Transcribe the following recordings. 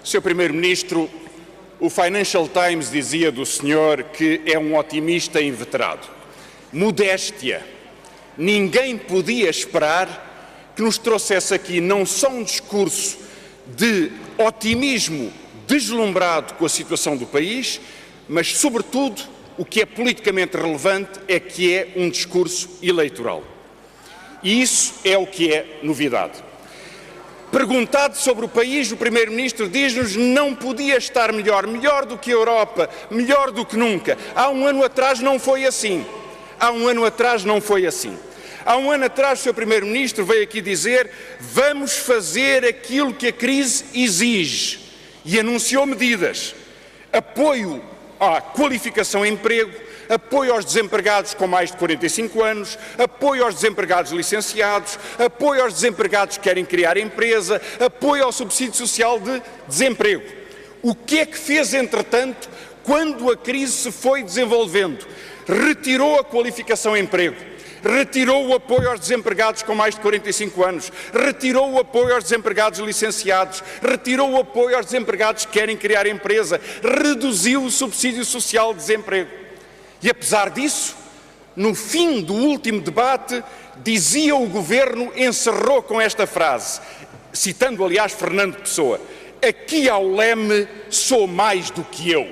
Sr. Primeiro-Ministro, o Financial Times dizia do senhor que é um otimista inveterado. Modéstia. Ninguém podia esperar que nos trouxesse aqui não só um discurso de otimismo deslumbrado com a situação do país, mas, sobretudo, o que é politicamente relevante é que é um discurso eleitoral. E isso é o que é novidade. Perguntado sobre o país, o Primeiro-Ministro diz-nos que não podia estar melhor, melhor do que a Europa, melhor do que nunca. Há um ano atrás não foi assim. Há um ano atrás não foi assim. Há um ano atrás o Sr. Primeiro-Ministro veio aqui dizer vamos fazer aquilo que a crise exige e anunciou medidas. Apoio à qualificação e emprego, apoio aos desempregados com mais de 45 anos, apoio aos desempregados licenciados, apoio aos desempregados que querem criar empresa, apoio ao subsídio social de desemprego. O que é que fez, entretanto, quando a crise se foi desenvolvendo? Retirou a qualificação e emprego, retirou o apoio aos desempregados com mais de 45 anos, retirou o apoio aos desempregados licenciados, retirou o apoio aos desempregados que querem criar empresa, reduziu o subsídio social de desemprego. E apesar disso, no fim do último debate, dizia o Governo, encerrou com esta frase, citando aliás Fernando Pessoa, aqui ao leme sou mais do que eu.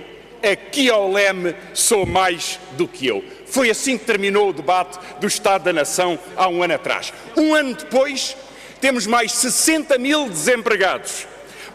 Aqui ao leme sou mais do que eu. Foi assim que terminou o debate do Estado da Nação há um ano atrás. Um ano depois, temos mais 60 mil desempregados,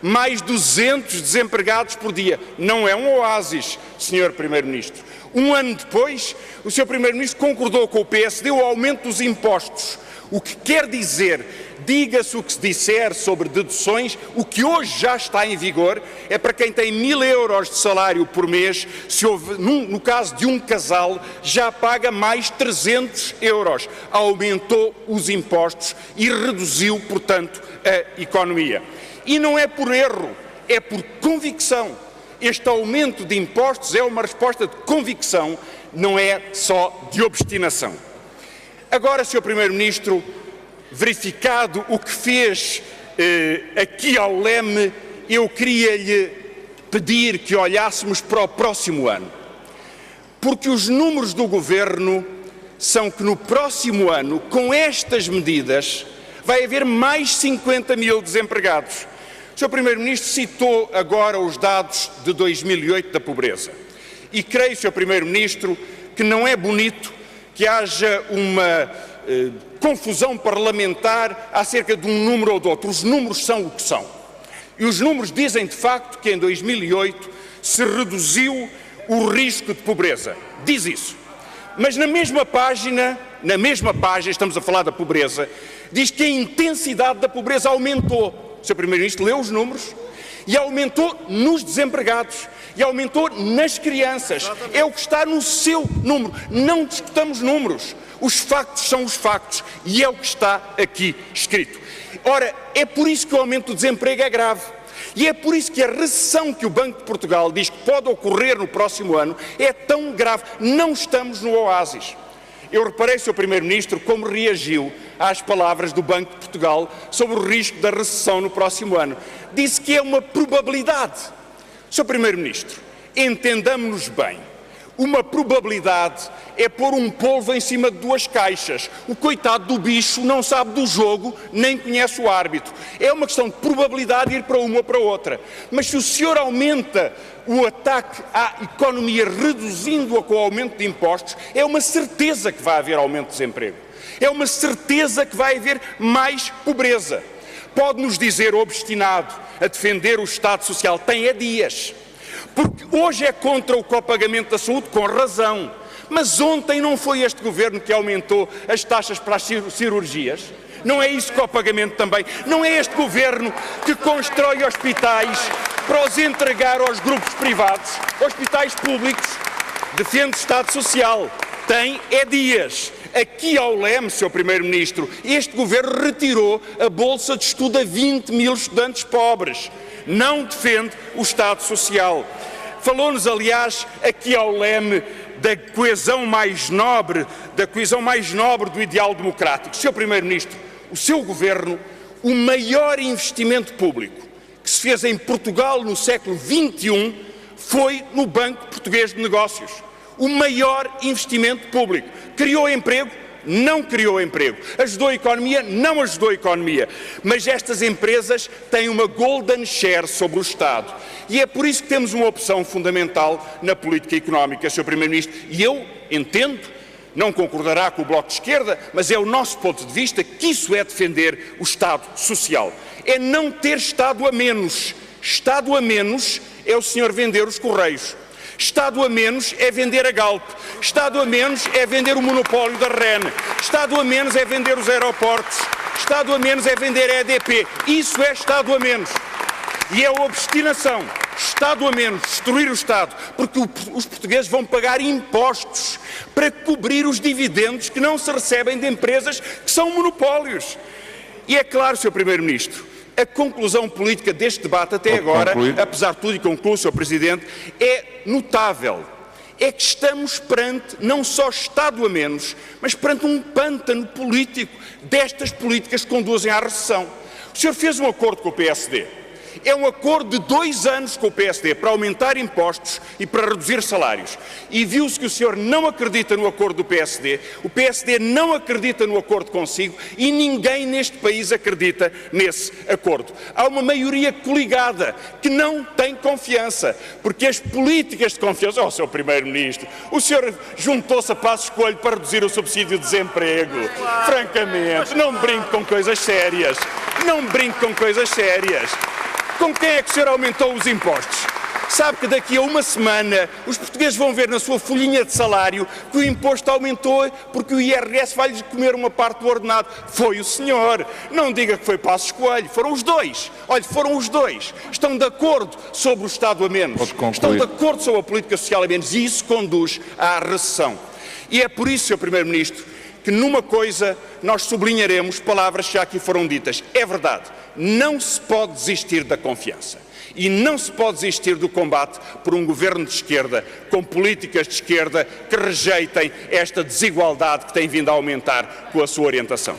mais 200 desempregados por dia. Não é um oásis, Sr. Primeiro-Ministro. Um ano depois, o Sr. Primeiro-Ministro concordou com o PSD o aumento dos impostos, o que quer dizer, diga-se o que se disser sobre deduções, o que hoje já está em vigor é para quem tem 1.000 euros de salário por mês, se houve, no caso de um casal, já paga mais 300 euros. Aumentou os impostos e reduziu, portanto, a economia. E não é por erro, é por convicção. Este aumento de impostos é uma resposta de convicção, não é só de obstinação. Agora, Sr. Primeiro-Ministro, verificado o que fez aqui ao leme, eu queria-lhe pedir que olhássemos para o próximo ano. Porque os números do Governo são que no próximo ano, com estas medidas, vai haver mais 50 mil desempregados. O Sr. Primeiro-Ministro citou agora os dados de 2008 da pobreza. E creio, Sr. Primeiro-Ministro, que não é bonito que haja uma confusão parlamentar acerca de um número ou de outro. Os números são o que são. E os números dizem, de facto, que em 2008 se reduziu o risco de pobreza. Diz isso. Mas na mesma página, estamos a falar da pobreza, diz que a intensidade da pobreza aumentou. O Sr. Primeiro-Ministro leu os números e aumentou nos desempregados e aumentou nas crianças. Exatamente. É o que está no seu número. Não discutamos números. Os factos são os factos e é o que está aqui escrito. Ora, é por isso que o aumento do desemprego é grave. E é por isso que a recessão que o Banco de Portugal diz que pode ocorrer no próximo ano é tão grave. Não estamos no oásis. Eu reparei, Sr. Primeiro-Ministro, como reagiu às palavras do Banco de Portugal sobre o risco da recessão no próximo ano. Disse que é uma probabilidade. Sr. Primeiro-Ministro, entendamos-nos bem. Uma probabilidade é pôr um polvo em cima de duas caixas. O coitado do bicho não sabe do jogo, nem conhece o árbitro. É uma questão de probabilidade ir para uma ou para outra. Mas se o senhor aumenta o ataque à economia reduzindo-a com o aumento de impostos, é uma certeza que vai haver aumento de desemprego. É uma certeza que vai haver mais pobreza. Pode-nos dizer, obstinado, a defender o Estado Social, tem dias. Porque hoje é contra o copagamento da saúde, com razão. Mas ontem não foi este Governo que aumentou as taxas para as cirurgias? Não é isso copagamento também? Não é este Governo que constrói hospitais para os entregar aos grupos privados? Hospitais públicos? Defende o Estado Social. Tem dias. Aqui ao leme, Sr. Primeiro-Ministro, este Governo retirou a bolsa de estudo a 20 mil estudantes pobres. Não defende o Estado Social. Falou-nos, aliás, aqui ao leme da coesão mais nobre do ideal democrático. Sr. Primeiro-Ministro, o seu Governo, o maior investimento público que que se fez em Portugal no século XXI foi no Banco Português de Negócios. O maior investimento público. Criou emprego? Não criou emprego. Ajudou a economia? Não ajudou a economia. Mas estas empresas têm uma golden share sobre o Estado. E é por isso que temos uma opção fundamental na política económica, Sr. Primeiro-Ministro. E eu entendo, não concordará com o Bloco de Esquerda, mas é o nosso ponto de vista que isso é defender o Estado social. É não ter Estado a menos. Estado a menos é o senhor vender os Correios. Estado a menos é vender a Galp. Estado a menos é vender o monopólio da REN. Estado a menos é vender os aeroportos. Estado a menos é vender a EDP. Isso é Estado a menos. E é a obstinação. Estado a menos, destruir o Estado, porque os portugueses vão pagar impostos para cobrir os dividendos que não se recebem de empresas que são monopólios. E é claro, Sr. Primeiro-Ministro, a conclusão política deste debate até agora, apesar de tudo, e concluo, Sr. Presidente, é notável. É que estamos perante não só Estado a menos, mas perante um pântano político destas políticas que conduzem à recessão. O senhor fez um acordo com o PSD. É um acordo de 2 anos com o PSD para aumentar impostos e para reduzir salários. E viu-se que o senhor não acredita no acordo do PSD, o PSD não acredita no acordo consigo e ninguém neste país acredita nesse acordo. Há uma maioria coligada que não tem confiança, porque as políticas de confiança... Sr. Primeiro-Ministro, o senhor juntou-se a Passos Coelho para reduzir o subsídio de desemprego. Francamente, não brinque com coisas sérias. Não brinque com coisas sérias. Com quem é que o senhor aumentou os impostos? Sabe que daqui a uma semana os portugueses vão ver na sua folhinha de salário que o imposto aumentou porque o IRS vai-lhes comer uma parte do ordenado. Foi o senhor. Não diga que foi Passos Coelho. Foram os dois. Olha, foram os dois. Estão de acordo sobre o Estado a menos. Estão de acordo sobre a política social a menos e isso conduz à recessão. E é por isso, Sr. Primeiro-Ministro, que numa coisa nós sublinharemos palavras que já aqui foram ditas. É verdade, não se pode desistir da confiança e não se pode desistir do combate por um governo de esquerda com políticas de esquerda que rejeitem esta desigualdade que tem vindo a aumentar com a sua orientação.